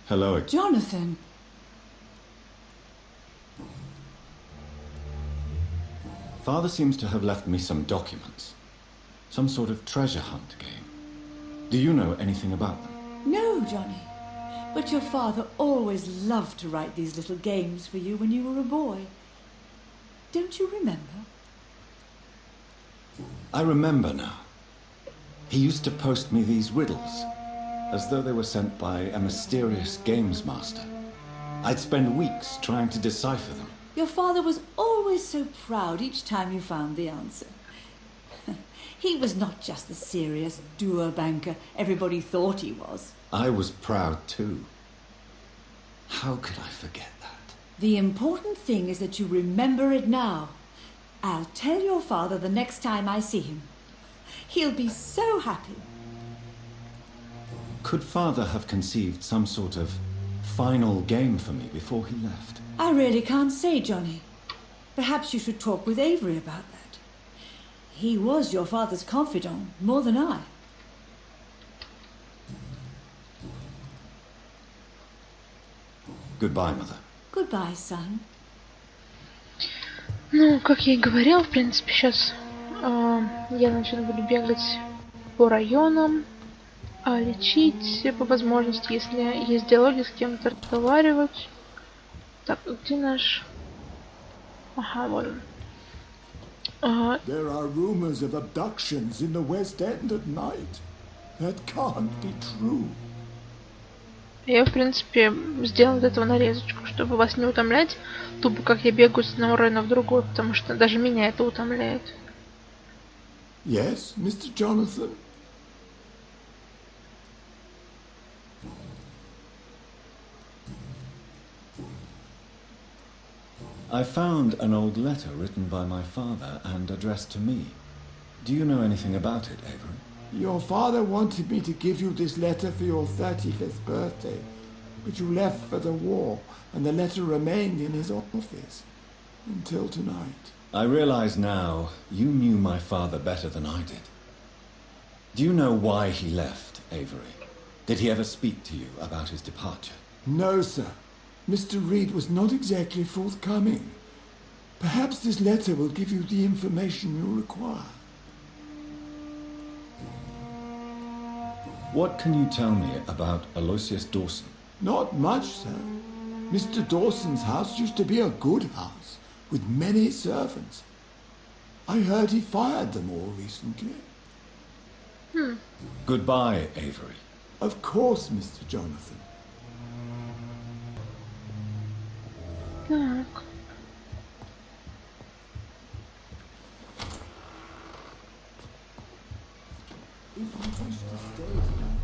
Hello. Jonathan! Father seems to have left me some documents. Some sort of treasure hunt game. Do you know anything about them? No, Johnny. But your father always loved to write these little games for you when you were a boy. Don't you remember? I remember now. He used to post me these riddles, as though they were sent by a mysterious games master. I'd spend weeks trying to decipher them. Your father was always so proud each time you found the answer. He was not just the serious doer banker everybody thought he was. I was proud too. How could I forget that? The important thing is that you remember it now. I'll tell your father the next time I see him. He'll be so happy. Could Father have conceived some sort of final game for me before he left? I really can't say, Johnny. Perhaps you should talk with Avery about that. He was your father's confidant, more than I. Goodbye, Mother. Goodbye, son. Ну, как я и говорил, в принципе, сейчас я буду бегать по районам, лечить по возможности, если есть диалоги, с кем-то разговаривать. Так, где наш... Ага, вот он. There are rumors of abductions in the West End at night. That can't be true. Я, в принципе, сделал для этого нарезочку, чтобы вас не утомлять, тупо как я бегаю с одного района в другой, потому что даже меня это утомляет. Yes, Mr. Jonathan? I found an old letter written by my father and addressed to me. Do you know anything about it, Avery? Your father wanted me to give you this letter for your 35th birthday, but you left for the war, and the letter remained in his office until tonight. I realize now you knew my father better than I did. Do you know why he left, Avery? Did he ever speak to you about his departure? No, sir. Mr. Reed was not exactly forthcoming. Perhaps this letter will give you the information you require. What can you tell me about Aloysius Dawson? Not much, sir. Mr. Dawson's house used to be a good house, with many servants. I heard he fired them all recently. Goodbye, Avery. Of course, Mr. Jonathan. Так. If you wish to stay tonight.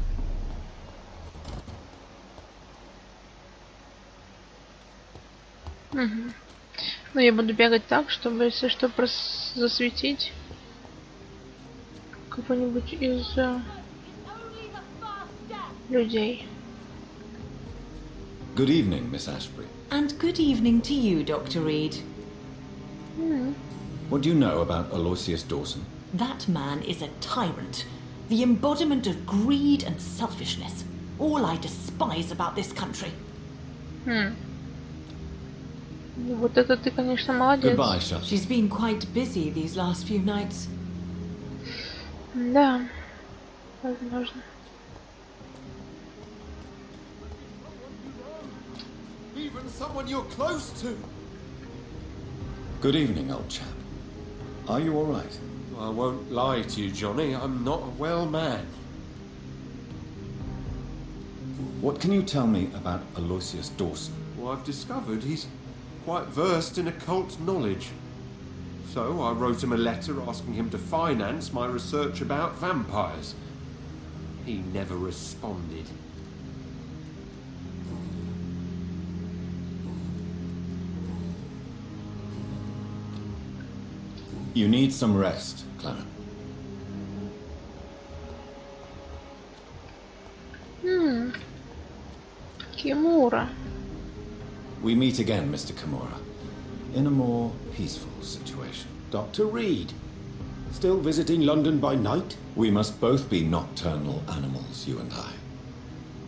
Угу. Ну, я буду бегать так, чтобы, если что, засветить кого-нибудь из людей. Good evening, Miss Ashbury. And good evening to you, Dr. Reed. What do you know about Aloysius Dawson? That man is a tyrant. The embodiment of greed and selfishness. All I despise about this country. Вот это ты, конечно, молодец. Goodbye, Shuttle. She's been quite busy these last few nights. Да, возможно. Even someone you're close to. Good evening, old chap. Are you all right? I won't lie to you, Johnny. I'm not a well man. What can you tell me about Aloysius Dawson? Well, I've discovered he's quite versed in occult knowledge. So I wrote him a letter asking him to finance my research about vampires. He never responded. You need some rest, Clara. Кимура. We meet again, Mr. Kimura, in a more peaceful situation. Dr. Reed, still visiting London by night? We must both be nocturnal animals, you and I.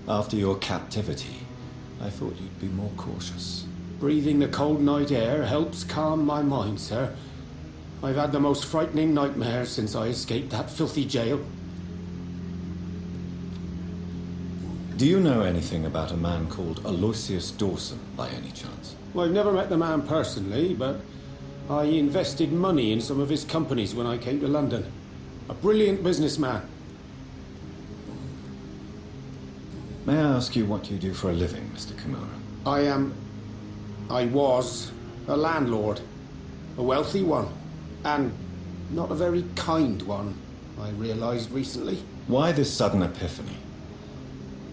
After your captivity, I thought you'd be more cautious. Breathing the cold night air helps calm my mind, sir. I've had the most frightening nightmares since I escaped that filthy jail. Do you know anything about a man called Aloysius Dawson, by any chance? Well, I've never met the man personally, but I invested money in some of his companies when I came to London. A brilliant businessman. May I ask you what you do for a living, Mr. Kimura? I was a landlord. A wealthy one. And not a very kind one, I realized recently. Why this sudden epiphany?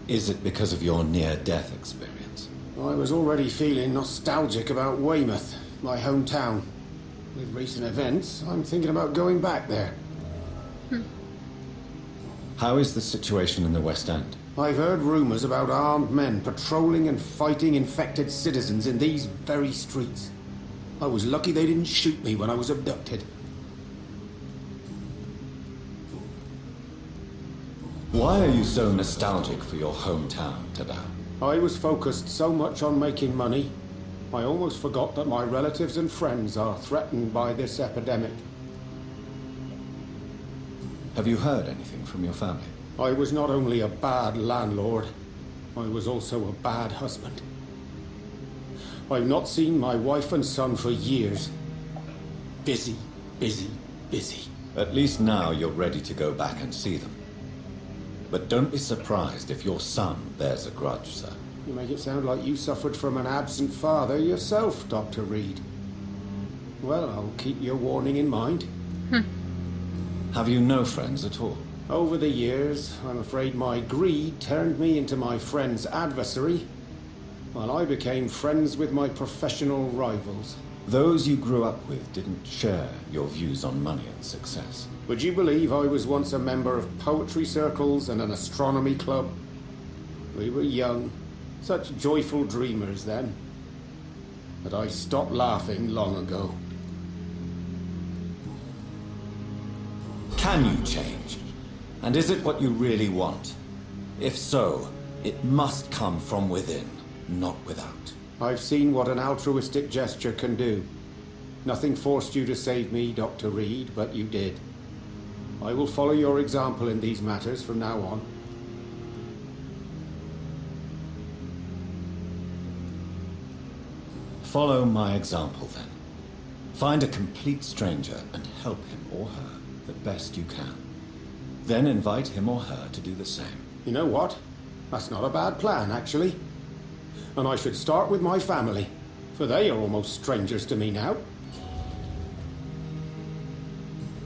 Is it because of your near-death experience? I was already feeling nostalgic about Weymouth, my hometown. With recent events, I'm thinking about going back there. How is the situation in the West End? I've heard rumors about armed men patrolling and fighting infected citizens in these very streets. I was lucky they didn't shoot me when I was abducted. Why are you so nostalgic for your hometown, Tadao? I was focused so much on making money, I almost forgot that my relatives and friends are threatened by this epidemic. Have you heard anything from your family? I was not only a bad landlord, I was also a bad husband. I've not seen my wife and son for years. Busy, busy, busy. At least now you're ready to go back and see them. But don't be surprised if your son bears a grudge, sir. You make it sound like you suffered from an absent father yourself, Dr. Reed. Well, I'll keep your warning in mind. Have you no friends at all? Over the years, I'm afraid my greed turned me into my friend's adversary, while I became friends with my professional rivals. Those you grew up with didn't share your views on money and success. Would you believe I was once a member of poetry circles and an astronomy club? We were young, such joyful dreamers then. But I stopped laughing long ago. Can you change? And is it what you really want? If so, it must come from within, not without. I've seen what an altruistic gesture can do. Nothing forced you to save me, Dr. Reed, but you did. I will follow your example in these matters from now on. Follow my example, then. Find a complete stranger and help him or her the best you can. Then invite him or her to do the same. You know what? That's not a bad plan, actually. And I should start with my family, for they are almost strangers to me now.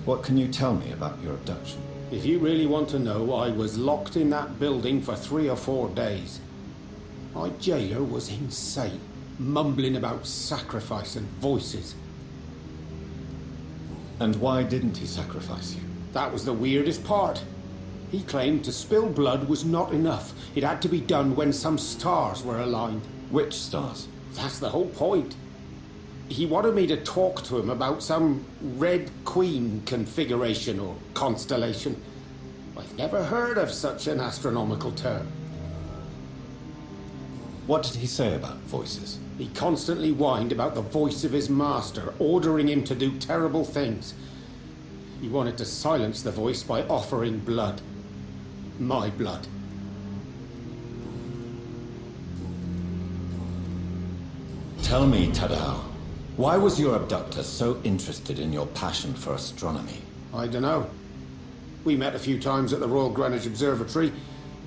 What can you tell me about your abduction? If you really want to know, I was locked in that building for 3 or 4 days. My jailer was insane, mumbling about sacrifice and voices. And why didn't he sacrifice you? That was the weirdest part. He claimed to spill blood was not enough. It had to be done when some stars were aligned. Which stars? That's the whole point. He wanted me to talk to him about some Red Queen configuration or constellation. I've never heard of such an astronomical term. What did he say about voices? He constantly whined about the voice of his master, ordering him to do terrible things. He wanted to silence the voice by offering blood. My blood. Tell me, Tadao, why was your abductor so interested in your passion for astronomy? I dunno. We met a few times at the Royal Greenwich Observatory.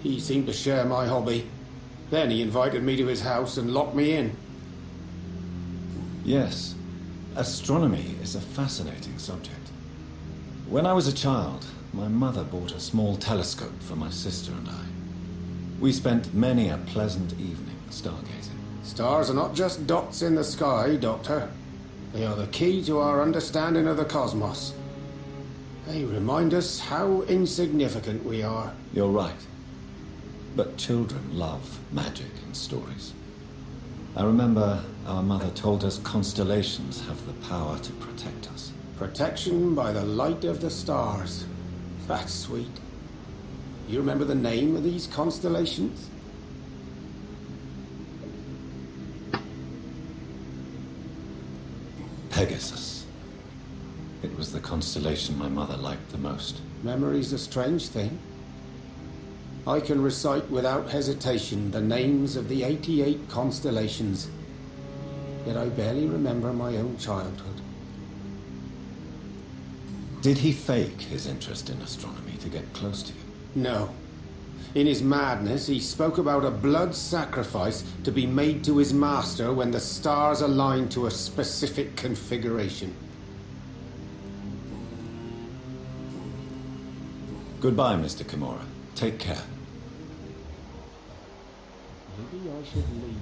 He seemed to share my hobby. Then he invited me to his house and locked me in. Yes, astronomy is a fascinating subject. When I was a child, my mother bought a small telescope for my sister and I. We spent many a pleasant evening stargazing. Stars are not just dots in the sky, Doctor. They are the key to our understanding of the cosmos. They remind us how insignificant we are. You're right. But children love magic and stories. I remember our mother told us constellations have the power to protect us. Protection by the light of the stars. That's sweet. You remember the name of these constellations? Pegasus. It was the constellation my mother liked the most. Memory's a strange thing. I can recite without hesitation the names of the 88 constellations, yet I barely remember my own childhood. Did he fake his interest in astronomy to get close to you? No. In his madness, he spoke about a blood sacrifice to be made to his master when the stars aligned to a specific configuration. Goodbye, Mr. Kimura. Take care. Maybe I should leave.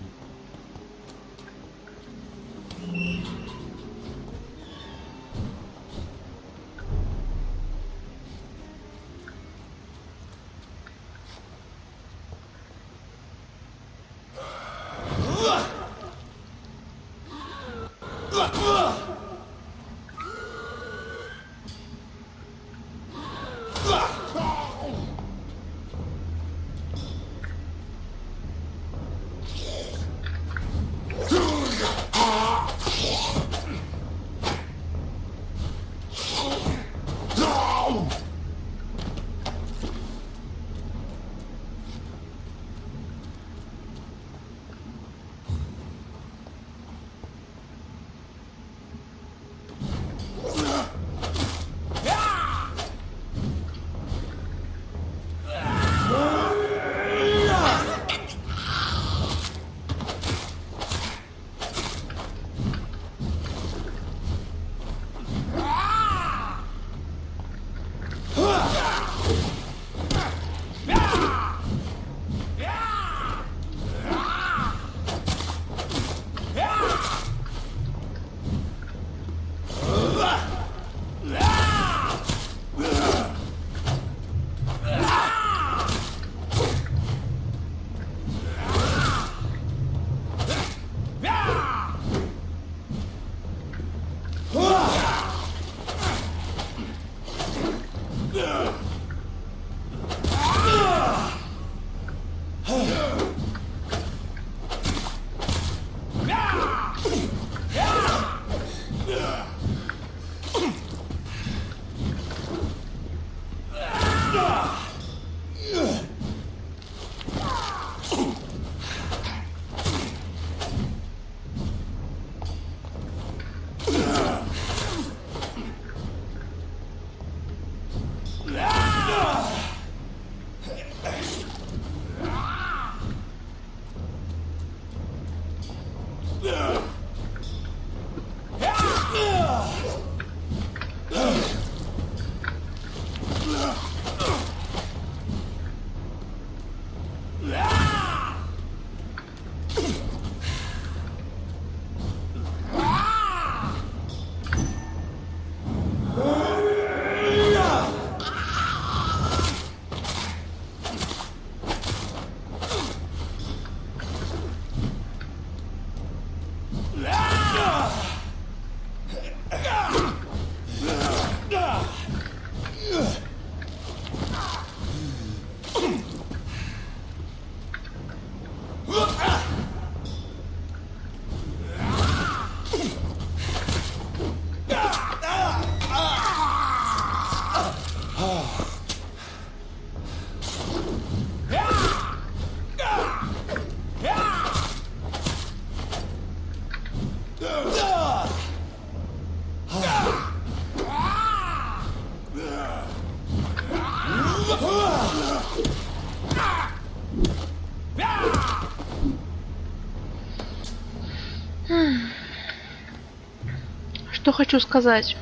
Что хочу сказать.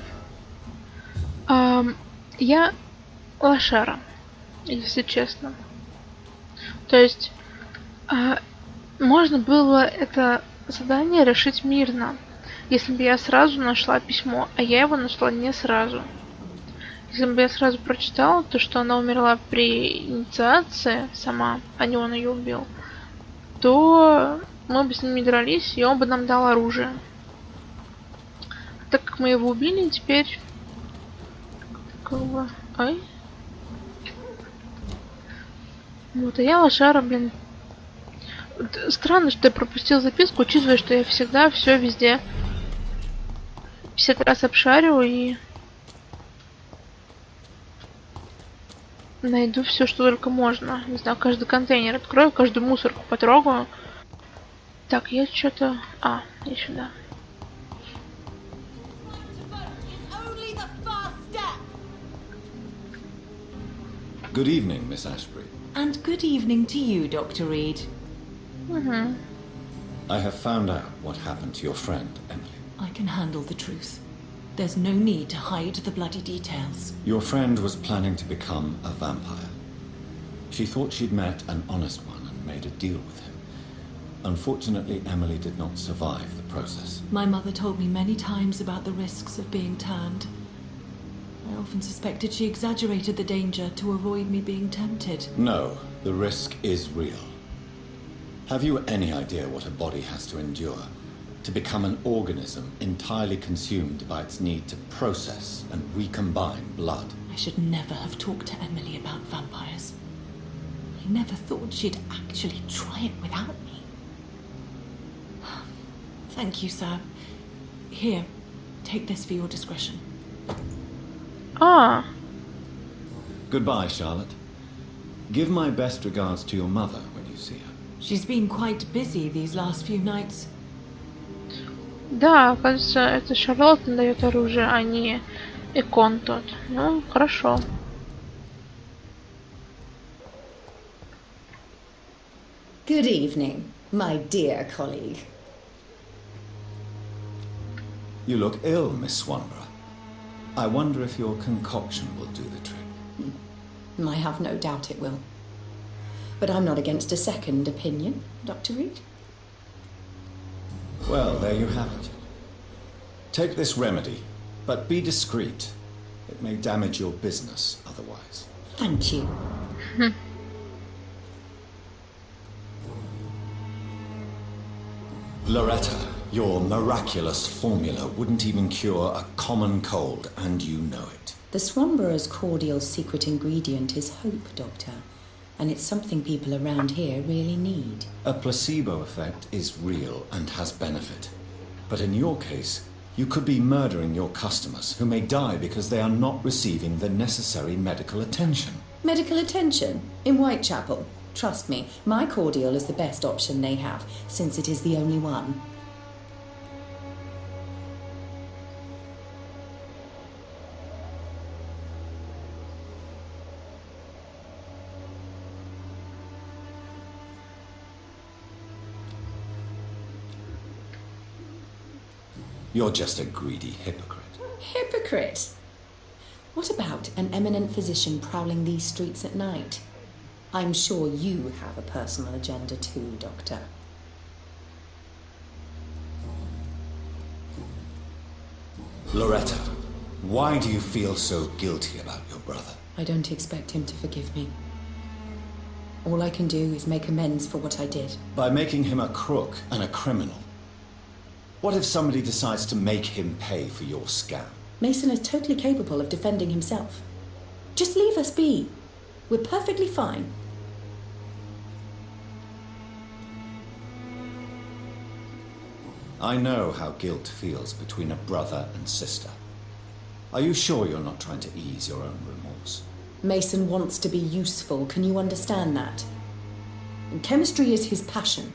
Я лошара, если честно. То есть можно было это задание решить мирно, если бы я сразу нашла письмо, а я его нашла не сразу. Если бы я сразу прочитала то, что она умерла при инициации сама, а не он ее убил, то мы бы с ним не дрались, и он бы нам дал оружие. Так как мы его убили, теперь как бы... Ай. Вот, а я лошара, блин. Странно, что я пропустил записку, учитывая, что я всегда все везде 50 раз обшарю и найду все, что только можно. Не знаю, каждый контейнер открою, каждую мусорку потрогаю. Так, я что-то... А, я сюда. Good evening, Miss Ashbury. And good evening to you, Dr. Reed. I have found out what happened to your friend, Emily. I can handle the truth. There's no need to hide the bloody details. Your friend was planning to become a vampire. She thought she'd met an honest one and made a deal with him. Unfortunately, Emily did not survive the process. My mother told me many times about the risks of being turned. I often suspected she exaggerated the danger to avoid me being tempted. No, the risk is real. Have you any idea what a body has to endure to become an organism entirely consumed by its need to process and recombine blood? I should never have talked to Emily about vampires. I never thought she'd actually try it without me. Thank you, sir. Here, take this for your discretion. А, Goodbye, Charlotte. Give my best regards to your mother when you see her. She's been quite busy these last few nights. да, кажется, это Шарлотта дает оружие, а не Экон тот. Ну, хорошо. Good evening, my dear colleague. You look ill, Miss Swanborough. I wonder if your concoction will do the trick. I have no doubt it will. But I'm not against a second opinion, Dr. Reed. Well, there you have it. Take this remedy, but be discreet. It may damage your business otherwise. Thank you. Loretta, your miraculous formula wouldn't even cure a common cold, and you know it. The Swanborough's cordial secret ingredient is hope, Doctor. And it's something people around here really need. A placebo effect is real and has benefit. But in your case, you could be murdering your customers who may die because they are not receiving the necessary medical attention. Medical attention? In Whitechapel? Trust me, my cordial is the best option they have, since it is the only one. You're just a greedy hypocrite. Hypocrite! What about an eminent physician prowling these streets at night? I'm sure you have a personal agenda too, Doctor. Loretta, why do you feel so guilty about your brother? I don't expect him to forgive me. All I can do is make amends for what I did. By making him a crook and a criminal. What if somebody decides to make him pay for your scam? Mason is totally capable of defending himself. Just leave us be. We're perfectly fine. I know how guilt feels between a brother and sister. Are you sure you're not trying to ease your own remorse? Mason wants to be useful, can you understand that? And chemistry is his passion,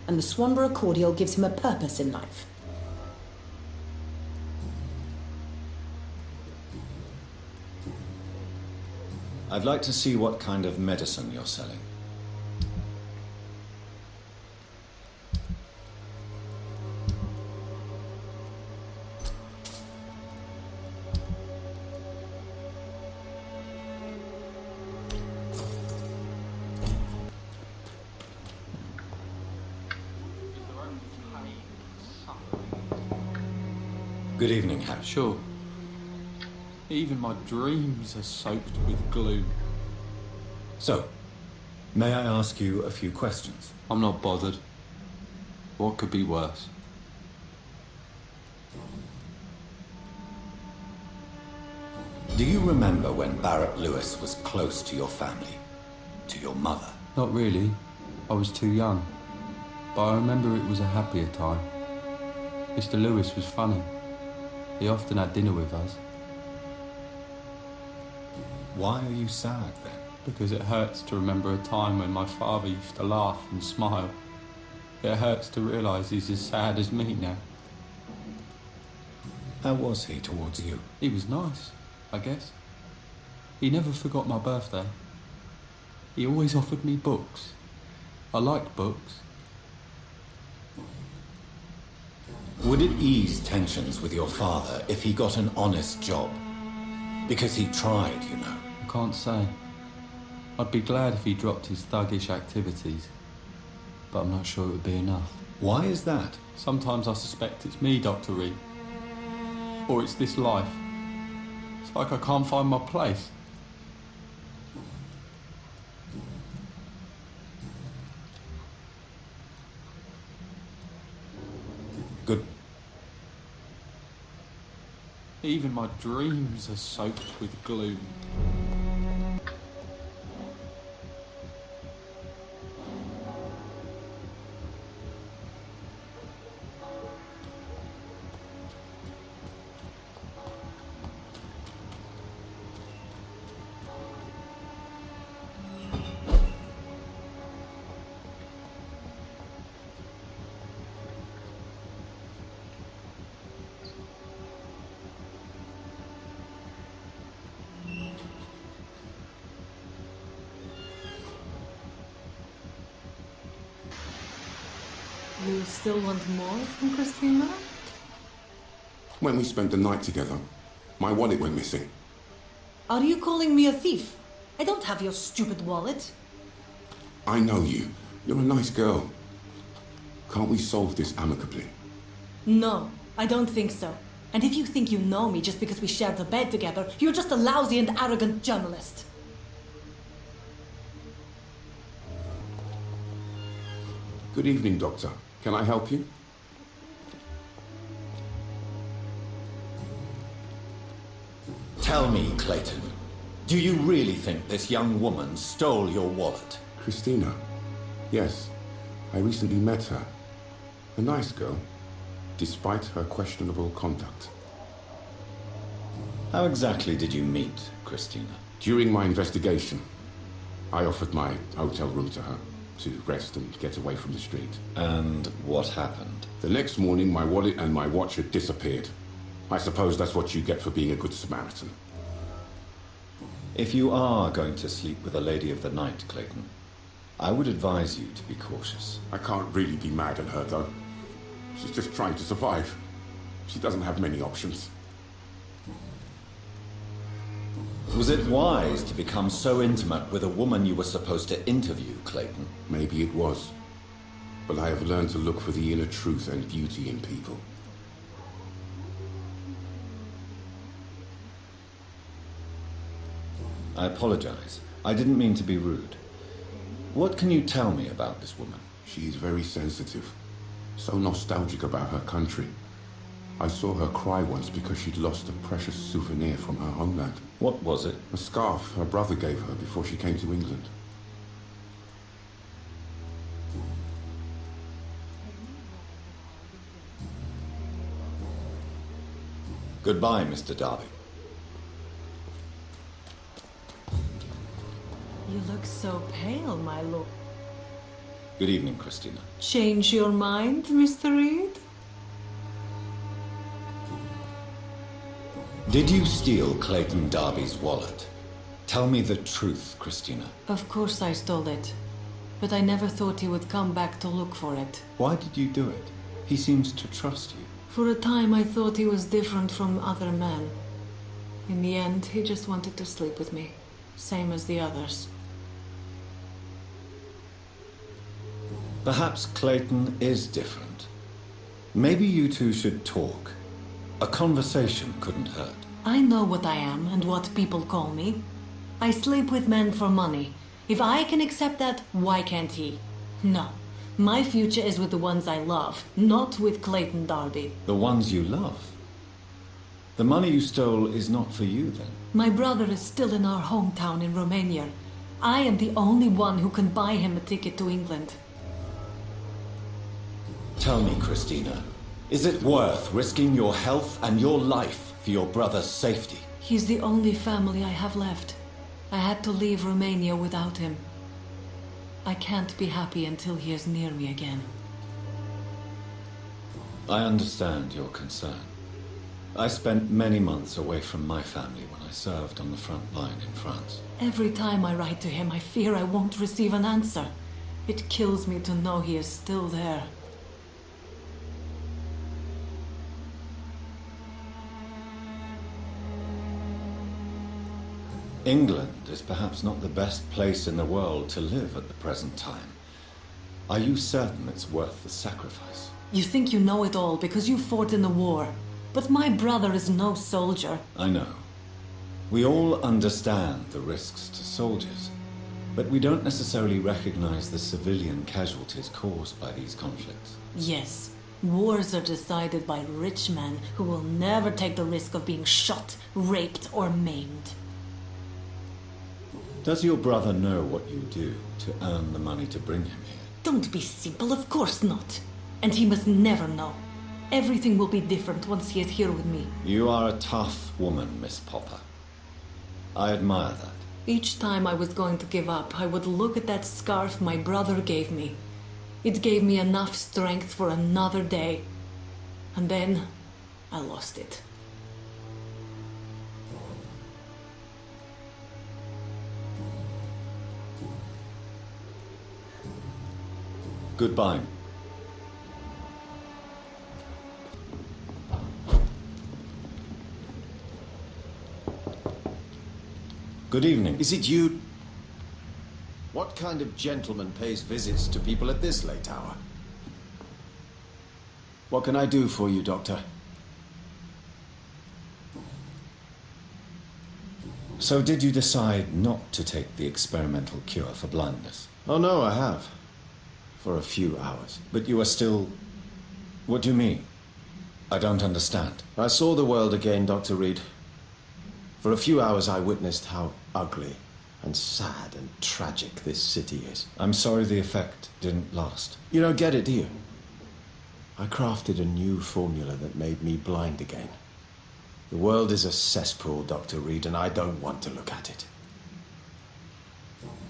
and the Swanborough cordial gives him a purpose in life. I'd like to see what kind of medicine you're selling. Good evening, Harry. Sure. Even my dreams are soaked with glue. So, may I ask you a few questions? I'm not bothered. What could be worse? Do you remember when Barrett Lewis was close to your family? To your mother? Not really. I was too young. But I remember it was a happier time. Mr. Lewis was funny. He often had dinner with us. Why are you sad then? Because it hurts to remember a time when my father used to laugh and smile. It hurts to realise he's as sad as me now. How was he towards you? He was nice, I guess. He never forgot my birthday. He always offered me books. I like books. Would it ease tensions with your father if he got an honest job? Because he tried, you know. I can't say. I'd be glad if he dropped his thuggish activities, but I'm not sure it would be enough. Why is that? Sometimes I suspect it's me, Dr. Reed. Or it's this life. It's like I can't find my place. Good. Even my dreams are soaked with gloom. You still want more from Christina? When we spent the night together, my wallet went missing. Are you calling me a thief? I don't have your stupid wallet. I know you. You're a nice girl. Can't we solve this amicably? No, I don't think so. And if you think you know me just because we shared the bed together, you're just a lousy and arrogant journalist. Good evening, Doctor. Can I help you? Tell me, Clayton, do you really think this young woman stole your wallet? Christina. Yes. I recently met her. A nice girl, despite her questionable conduct. How exactly did you meet Christina? During my investigation, I offered my hotel room to her to rest and get away from the street. And what happened? The next morning, my wallet and my watch had disappeared. I suppose that's what you get for being a good Samaritan. If you are going to sleep with a lady of the night, Clayton, I would advise you to be cautious. I can't really be mad at her, though. She's just trying to survive. She doesn't have many options. Was it wise to become so intimate with a woman you were supposed to interview, Clayton? Maybe it was. But I have learned to look for the inner truth and beauty in people. I apologize. I didn't mean to be rude. What can you tell me about this woman? She is very sensitive. So nostalgic about her country. I saw her cry once because she'd lost a precious souvenir from her homeland. What was it? A scarf her brother gave her before she came to England. Goodbye, Mr. Darby. You look so pale, my lord. Good evening, Christina. Change your mind, Mr. Reed? Did you steal Clayton Darby's wallet? Tell me the truth, Christina. Of course I stole it. But I never thought he would come back to look for it. Why did you do it? He seems to trust you. For a time I thought he was different from other men. In the end, he just wanted to sleep with me. Same as the others. Perhaps Clayton is different. Maybe you two should talk. A conversation couldn't hurt. I know what I am and what people call me. I sleep with men for money. If I can accept that, why can't he? No. My future is with the ones I love, not with Clayton Darby. The ones you love? The money you stole is not for you, then? My brother is still in our hometown in Romania. I am the only one who can buy him a ticket to England. Tell me, Christina, Is it worth risking your health and your life for your brother's safety? He's the only family I have left. I had to leave Romania without him. I can't be happy until he is near me again. I understand your concern. I spent many months away from my family when I served on the front line in France. Every time I write to him, I fear I won't receive an answer. It kills me to know he is still there. England is perhaps not the best place in the world to live at the present time. Are you certain it's worth the sacrifice? You think you know it all because you fought in the war. But my brother is no soldier. I know. We all understand the risks to soldiers, but we don't necessarily recognize the civilian casualties caused by these conflicts. Yes, wars are decided by rich men who will never take the risk of being shot, raped, or maimed. Does your brother know what you do to earn the money to bring him here? Don't be simple, of course not. And he must never know. Everything will be different once he is here with me. You are a tough woman, Miss Popper. I admire that. Each time I was going to give up, I would look at that scarf my brother gave me. It gave me enough strength for another day. And then, I lost it. Goodbye. Good evening. Is it you? What kind of gentleman pays visits to people at this late hour? What can I do for you, Doctor? So did you decide not to take the experimental cure for blindness? Oh no, I have. For a few hours. But you are still... What do you mean? I don't understand. I saw the world again, Dr. Reed. For a few hours I witnessed how ugly and sad and tragic this city is. I'm sorry the effect didn't last. You don't get it, do you? I crafted a new formula that made me blind again. The world is a cesspool, Dr. Reed, and I don't want to look at it.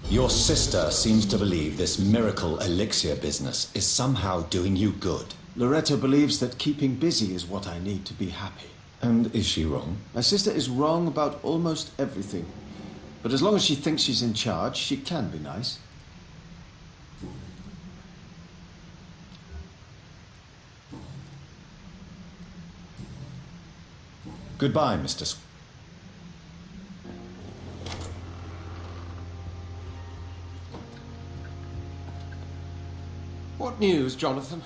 Your sister seems to believe this miracle elixir business is somehow doing you good. Loretta believes that keeping busy is what I need to be happy. And is she wrong? My sister is wrong about almost everything. But as long as she thinks she's in charge, she can be nice. Goodbye, Mr. What news, Jonathan?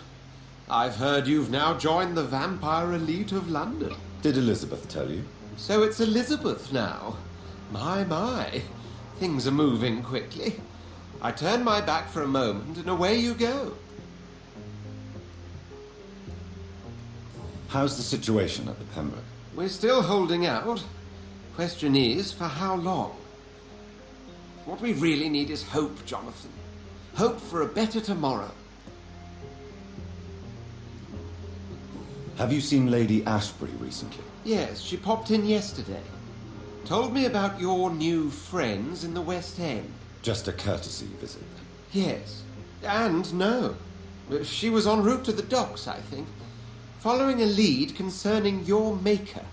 I've heard you've now joined the vampire elite of London. Did Elizabeth tell you? So it's Elizabeth now. My. Things are moving quickly. I turn my back for a moment and away you go. How's the situation at the Pembroke? We're still holding out. Question is, for how long? What we really need is hope, Jonathan. Hope for a better tomorrow. Have you seen Lady Ashbury recently? Yes, she popped in yesterday. Told me about your new friends in the West End. Just a courtesy visit, then? Yes. And no. She was en route to the docks, I think, following a lead concerning your maker.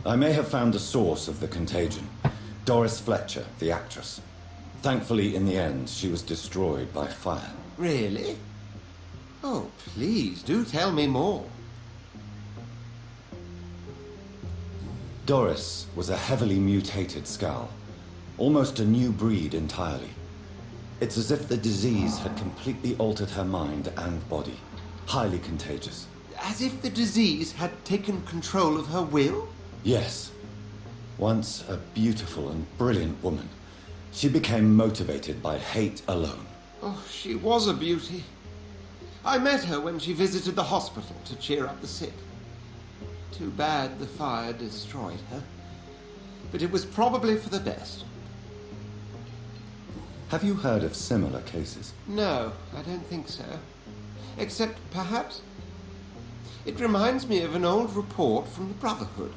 I may have found the source of the contagion. Doris Fletcher, the actress. Thankfully, in the end, she was destroyed by fire. Really? Oh, please, do tell me more. Doris was a heavily mutated skull. Almost a new breed entirely. It's as if the disease had completely altered her mind and body. Highly contagious. As if the disease had taken control of her will? Yes. Once a beautiful and brilliant woman, she became motivated by hate alone. Oh, she was a beauty. I met her when she visited the hospital to cheer up the sick. Too bad the fire destroyed her. But it was probably for the best. Have you heard of similar cases? No, I don't think so. Except, perhaps, it reminds me of an old report from the Brotherhood.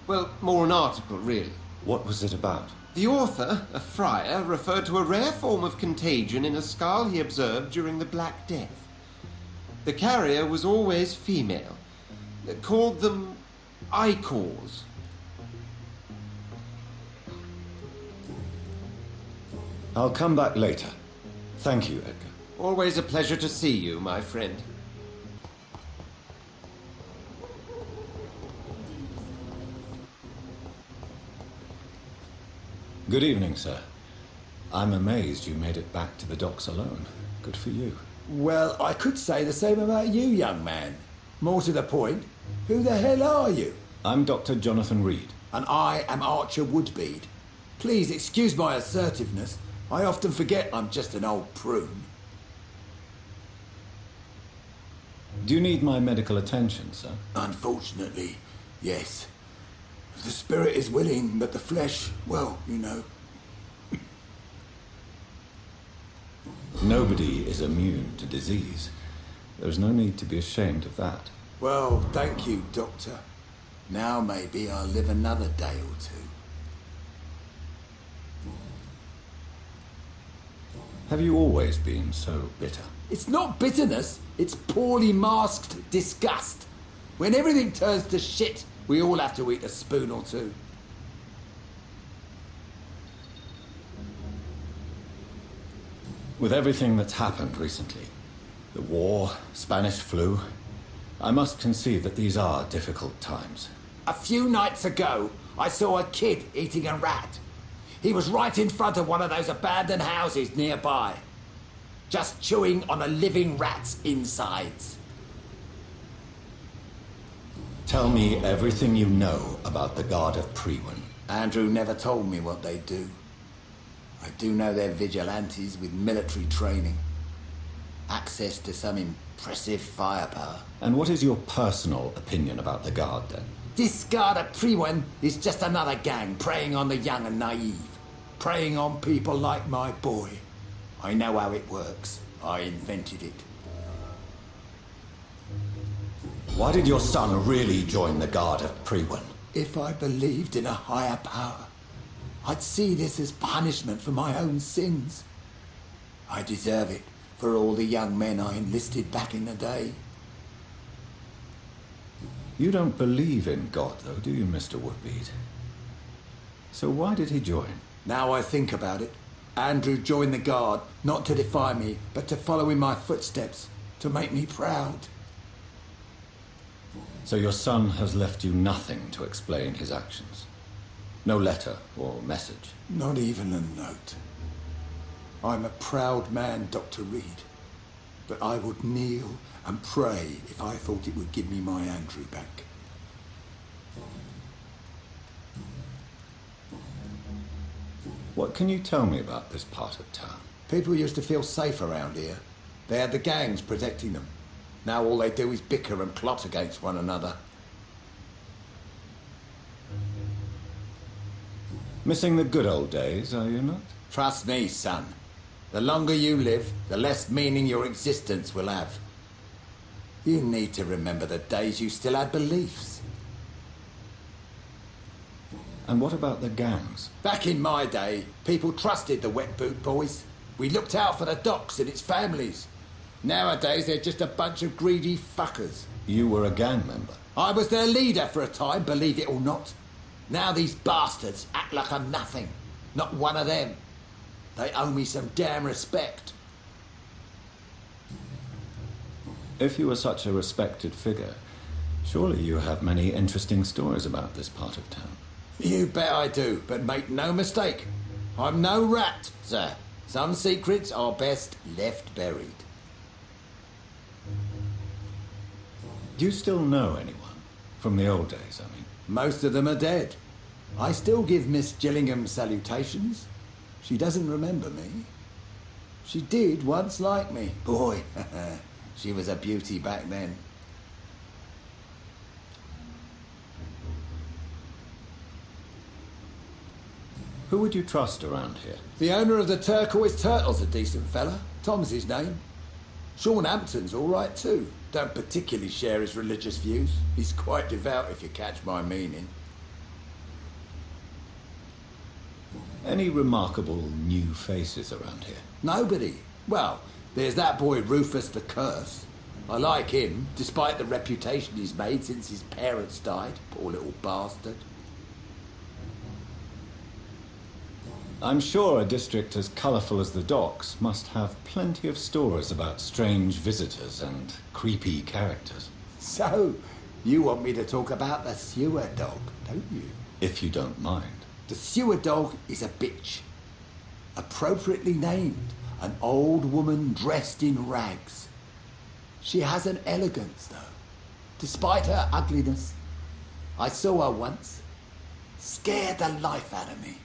Well, more an article, really. What was it about? The author, a friar, referred to a rare form of contagion in a skull he observed during the Black Death. The carrier was always female. They called them icors. I'll come back later. Thank you, Edgar. Always a pleasure to see you, my friend. Good evening, sir. I'm amazed you made it back to the docks alone. Good for you. Well, I could say the same about you, young man. More to the point, who the hell are you? I'm Dr. Jonathan Reed. And I am Archer Woodbead. Please excuse my assertiveness. I often forget I'm just an old prune. Do you need my medical attention, sir? Unfortunately, yes. The spirit is willing, but the flesh, well, you know. Nobody is immune to disease. There's no need to be ashamed of that. Well, thank you, Doctor. Now maybe I'll live another day or two. Have you always been so bitter? It's not bitterness, it's poorly masked disgust. When everything turns to shit, we all have to eat a spoon or two. With everything that's happened recently, the war, Spanish flu, I must concede that these are difficult times. A few nights ago, I saw a kid eating a rat. He was right in front of one of those abandoned houses nearby, just chewing on a living rat's insides. Tell me everything you know about the Guard of Priwen. Andrew never told me what they do. I do know they're vigilantes with military training. Access to some impressive firepower. And what is your personal opinion about the Guard, then? This Guard of Priwen is just another gang preying on the young and naive. Preying on people like my boy. I know how it works. I invented it. Why did your son really join the Guard of Priwen? If I believed in a higher power, I'd see this as punishment for my own sins. I deserve it for all the young men I enlisted back in the day. You don't believe in God, though, do you, Mr. Woodbead? So why did he join? Now I think about it, Andrew joined the Guard, not to defy me, but to follow in my footsteps, to make me proud. So your son has left you nothing to explain his actions? No letter or message? Not even a note. I'm a proud man, Dr. Reed, but I would kneel and pray if I thought it would give me my Andrew back. What can you tell me about this part of town? People used to feel safe around here. They had the gangs protecting them. Now all they do is bicker and plot against one another. Missing the good old days, are you not? Trust me, son. The longer you live, the less meaning your existence will have. You need to remember the days you still had beliefs. And what about the gangs? Back in my day, people trusted the wet boot boys. We looked out for the docks and its families. Nowadays, they're just a bunch of greedy fuckers. You were a gang member? I was their leader for a time, believe it or not. Now these bastards act like I'm nothing. Not one of them. They owe me some damn respect. If you were such a respected figure, surely you have many interesting stories about this part of town. You bet I do, but make no mistake. I'm no rat, sir. Some secrets are best left buried. Do you still know anyone? From the old days, I mean. Most of them are dead. I still give Miss Gillingham salutations. She doesn't remember me. She did once like me. Boy, she was a beauty back then. Who would you trust around here? The owner of the Turquoise Turtle's a decent fella. Tom's his name. Sean Hampton's all right too. Don't particularly share his religious views. He's quite devout, if you catch my meaning. Any remarkable new faces around here? Nobody. Well, there's that boy Rufus the Curse. I like him, despite the reputation he's made since his parents died. Poor little bastard. I'm sure a district as colourful as the docks must have plenty of stories about strange visitors and creepy characters. So, you want me to talk about the sewer dog, don't you? If you don't mind. The sewer dog is a bitch. Appropriately named, an old woman dressed in rags. She has an elegance, though, despite her ugliness. I saw her once. Scared the life out of me.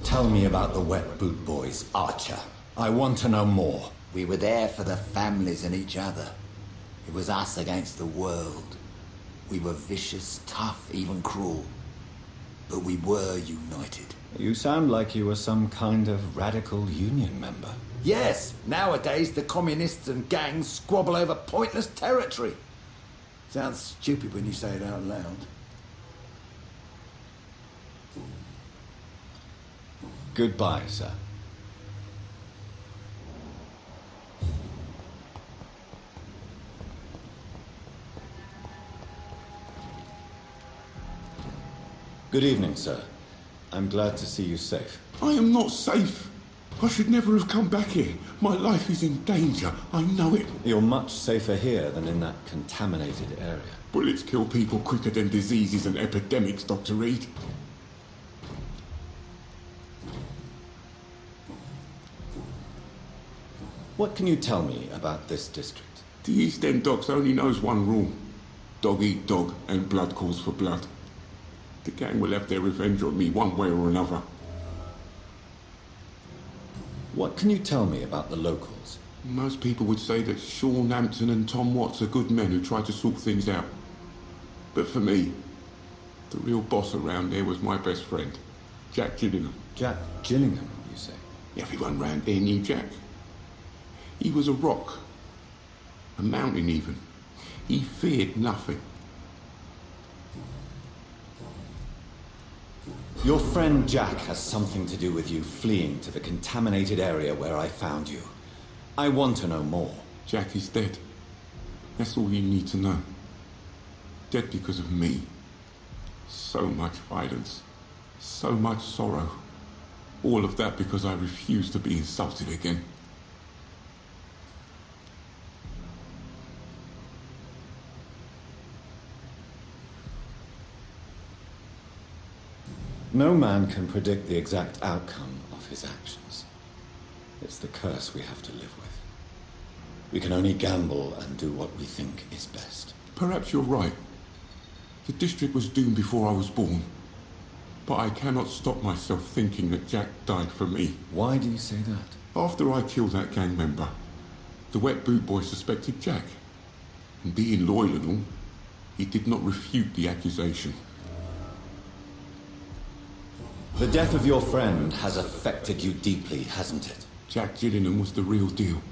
Tell me about the Wet Boot Boys, Archer. I want to know more. We were there for the families and each other. It was us against the world. We were vicious, tough, even cruel. But we were united. You sound like you were some kind of radical union member. Yes, nowadays the communists and gangs squabble over pointless territory. Sounds stupid when you say it out loud. Goodbye, sir. Good evening, sir. I'm glad to see you safe. I am not safe. I should never have come back here. My life is in danger. I know it. You're much safer here than in that contaminated area. Bullets kill people quicker than diseases and epidemics, Dr. Reed. What can you tell me about this district? The East End Docks only knows one rule. Dog eat dog, and blood calls for blood. The gang will have their revenge on me one way or another. What can you tell me about the locals? Most people would say that Sean Hampton and Tom Watts are good men who try to sort things out. But for me, the real boss around there was my best friend, Jack Gillingham. Jack Gillingham, you say? Everyone round there knew Jack. He was a rock, a mountain even. He feared nothing. Your friend Jack has something to do with you fleeing to the contaminated area where I found you. I want to know more. Jack is dead. That's all you need to know. Dead because of me. So much violence. So much sorrow. All of that because I refused to be insulted again. No man can predict the exact outcome of his actions. It's the curse we have to live with. We can only gamble and do what we think is best. Perhaps you're right. The district was doomed before I was born. But I cannot stop myself thinking that Jack died for me. Why do you say that? After I killed that gang member, the Wet Boot Boy suspected Jack. And being loyal and all, he did not refute the accusation. The death of your friend has affected you deeply, hasn't it? Jack Gillingham was the real deal.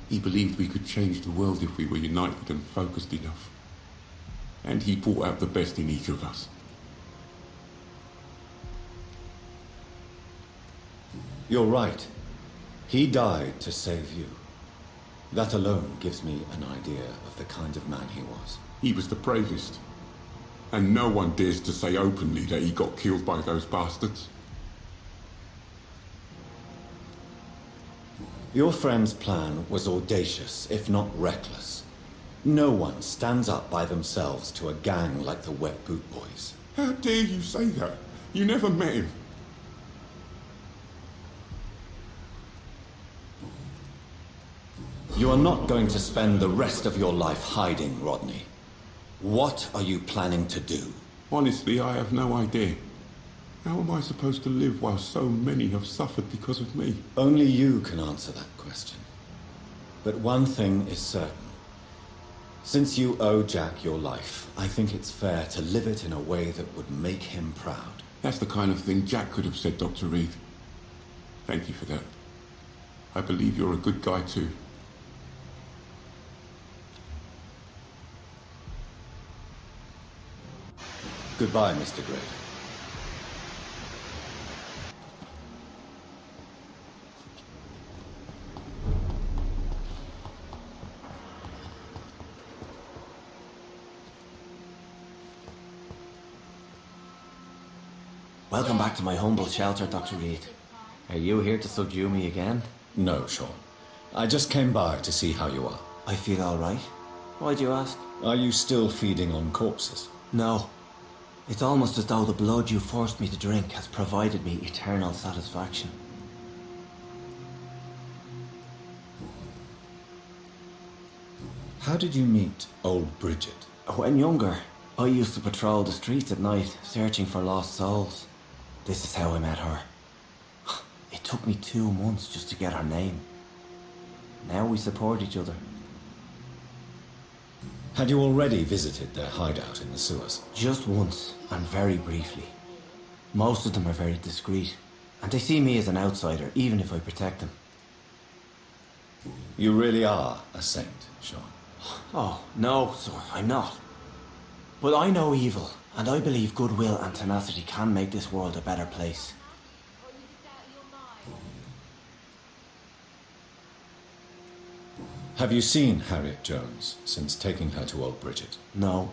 He believed we could change the world if we were united and focused enough. And he brought out the best in each of us. You're right. He died to save you. That alone gives me an idea of the kind of man he was. He was the bravest. And no one dares to say openly that he got killed by those bastards. Your friend's plan was audacious, if not reckless. No one stands up by themselves to a gang like the Wet Boot Boys. How dare you say that? You never met him. You are not going to spend the rest of your life hiding, Rodney. What are you planning to do? Honestly, I have no idea. How am I supposed to live while so many have suffered because of me? Only you can answer that question. But one thing is certain. Since you owe Jack your life, I think it's fair to live it in a way that would make him proud. That's the kind of thing Jack could have said, Dr. Reed. Thank you for that. I believe you're a good guy too. Goodbye, Mr. Grade. Welcome back to my humble shelter, Dr. Reed. Are you here to subdue me again? No, Sean. I just came by to see how you are. I feel all right. Why'd you ask? Are you still feeding on corpses? No. It's almost as though the blood you forced me to drink has provided me eternal satisfaction. How did you meet old Bridget? When younger, I used to patrol the streets at night, searching for lost souls. This is how I met her. It took me 2 months just to get her name. Now we support each other. Had you already visited their hideout in the sewers? Just once, and very briefly. Most of them are very discreet, and they see me as an outsider, even if I protect them. You really are a saint, Sean. Oh, no, sir, I'm not. But I know evil, and I believe goodwill and tenacity can make this world a better place. Have you seen Harriet Jones since taking her to old Bridget? No,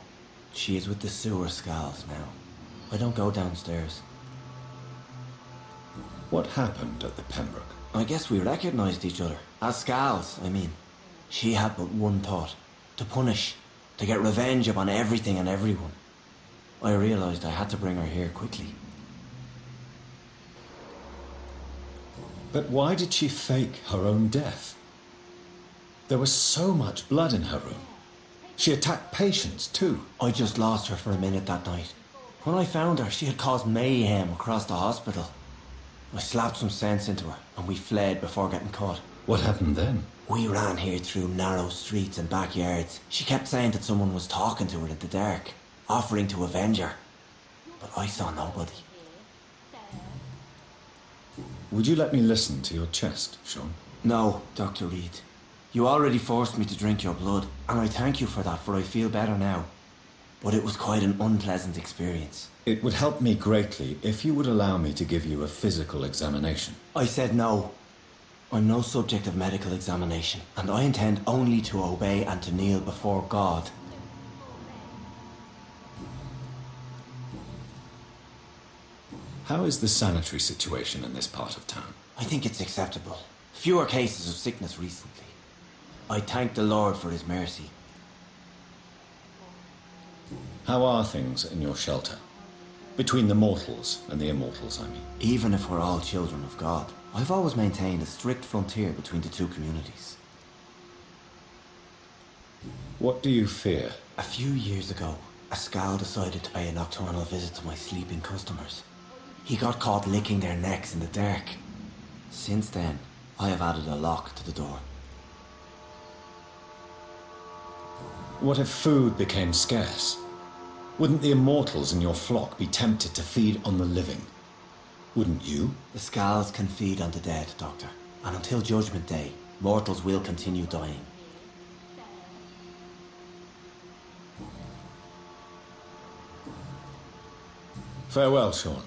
she is with the sewer skulls now. I don't go downstairs. What happened at the Pembroke? I guess we recognized each other. As skulls, I mean. She had but one thought. To punish. To get revenge upon everything and everyone. I realized I had to bring her here quickly. But why did she fake her own death? There was so much blood in her room. She attacked patients, too. I just lost her for a minute that night. When I found her, she had caused mayhem across the hospital. I slapped some sense into her, and we fled before getting caught. What happened then? We ran here through narrow streets and backyards. She kept saying that someone was talking to her in the dark, offering to avenge her. But I saw nobody. Would you let me listen to your chest, Sean? No, Dr. Reed. You already forced me to drink your blood, and I thank you for that, for I feel better now. But it was quite an unpleasant experience. It would help me greatly if you would allow me to give you a physical examination. I said no. I'm no subject of medical examination, and I intend only to obey and to kneel before God. How is the sanitary situation in this part of town? I think it's acceptable. Fewer cases of sickness recently. I thank the Lord for his mercy. How are things in your shelter? Between the mortals and the immortals, I mean. Even if we're all children of God, I've always maintained a strict frontier between the two communities. What do you fear? A few years ago, a Scal decided to pay a nocturnal visit to my sleeping customers. He got caught licking their necks in the dark. Since then, I have added a lock to the door. What if food became scarce? Wouldn't the immortals in your flock be tempted to feed on the living? Wouldn't you? The Scals can feed on the dead, Doctor. And until Judgment Day, mortals will continue dying. Farewell, Sean.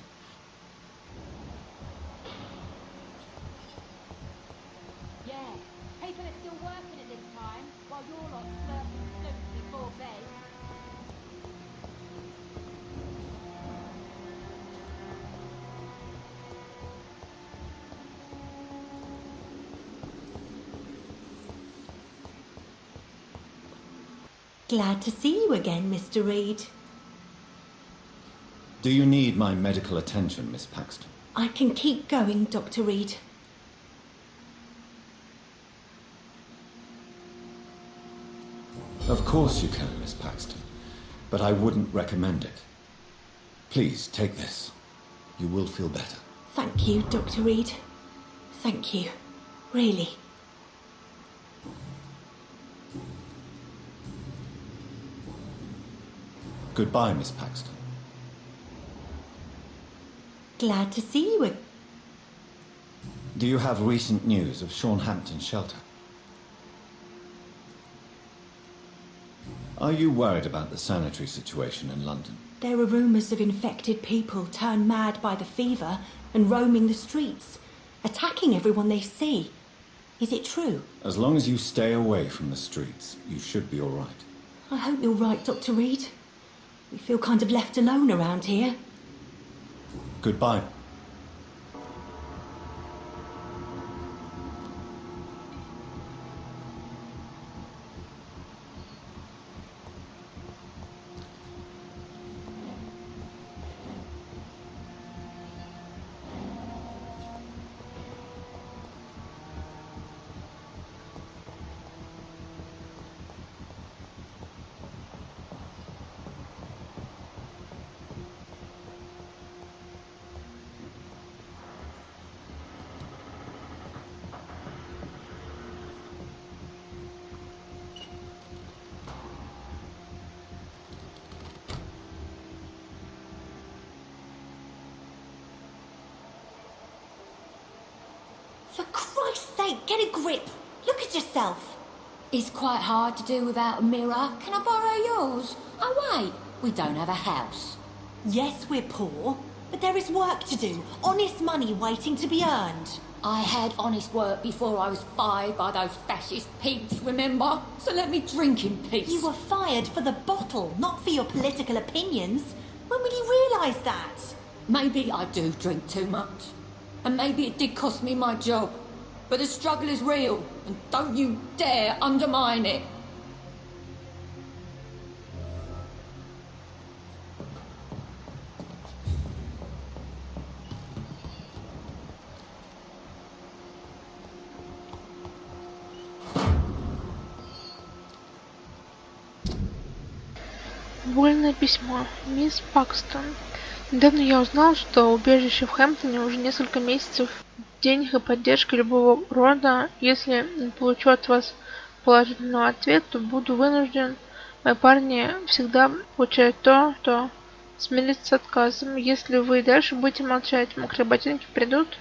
Glad to see you again, Mr. Reed. Do you need my medical attention, Miss Paxton? I can keep going, Dr. Reed. Of course you can, Miss Paxton, but I wouldn't recommend it. Please, take this. You will feel better. Thank you, Dr. Reed. Thank you. Really. Goodbye, Miss Paxton. Glad to see you again. Do you have recent news of Sean Hampton's shelter? Are you worried about the sanitary situation in London? There are rumours of infected people turned mad by the fever and roaming the streets, attacking everyone they see. Is it true? As long as you stay away from the streets, you should be all right. I hope you're right, Dr. Reed. We feel kind of left alone around here. Goodbye. For Christ's sake, get a grip. Look at yourself. It's quite hard to do without a mirror. Can I borrow yours? Oh wait, we don't have a house. Yes, we're poor, but there is work to do. Honest money waiting to be earned. I had honest work before I was fired by those fascist pigs, remember? So let me drink in peace. You were fired for the bottle, not for your political opinions. When will you realise that? Maybe I do drink too much. And maybe it did cost me my job. But the struggle is real, and don't you dare undermine it. Вольное письмо. Мисс Пакстон. Недавно я узнал, что убежище в Хэмптоне уже несколько месяцев. Денег и поддержки любого рода. Если не получу от вас положительного ответа, то буду вынужден. Мои парни всегда получают то, что смириться с отказом. Если вы и дальше будете молчать, мокрые ботинки придут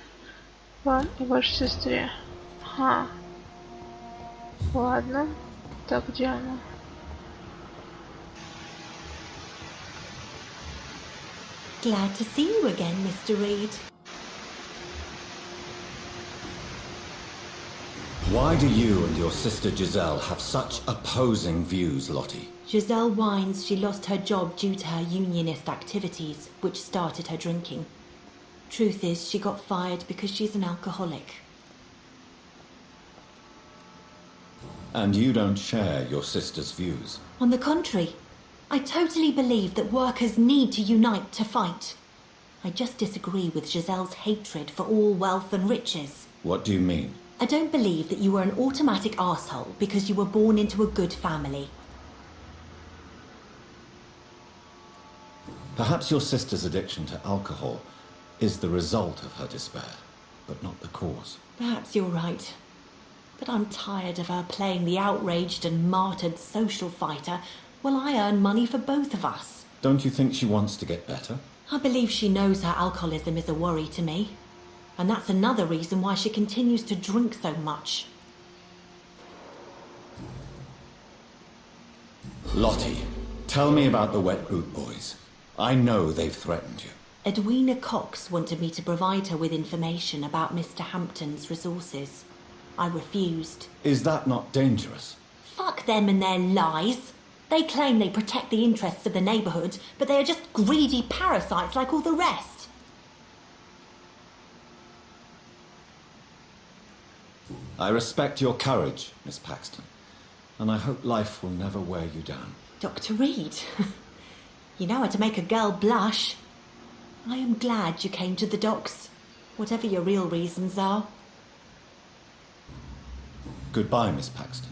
вам и вашей сестре. Ага. Ладно. Так, где она? Glad to see you again, Mr. Reed. Why do you and your sister Giselle have such opposing views, Lottie? Giselle whines she lost her job due to her unionist activities, which started her drinking. Truth is, she got fired because she's an alcoholic. And you don't share your sister's views? On the contrary, I totally believe that workers need to unite to fight. I just disagree with Giselle's hatred for all wealth and riches. What do you mean? I don't believe that you were an automatic arsehole because you were born into a good family. Perhaps your sister's addiction to alcohol is the result of her despair, but not the cause. Perhaps you're right. But I'm tired of her playing the outraged and martyred social fighter while I earn money for both of us. Don't you think she wants to get better? I believe she knows her alcoholism is a worry to me. And that's another reason why she continues to drink so much. Lottie, tell me about the Wet Boot Boys. I know they've threatened you. Edwina Cox wanted me to provide her with information about Mr. Hampton's resources. I refused. Is that not dangerous? Fuck them and their lies. They claim they protect the interests of the neighbourhood, but they are just greedy parasites like all the rest. I respect your courage, Miss Paxton, and I hope life will never wear you down. Dr. Reed, you know how to make a girl blush. I am glad you came to the docks, whatever your real reasons are. Goodbye, Miss Paxton.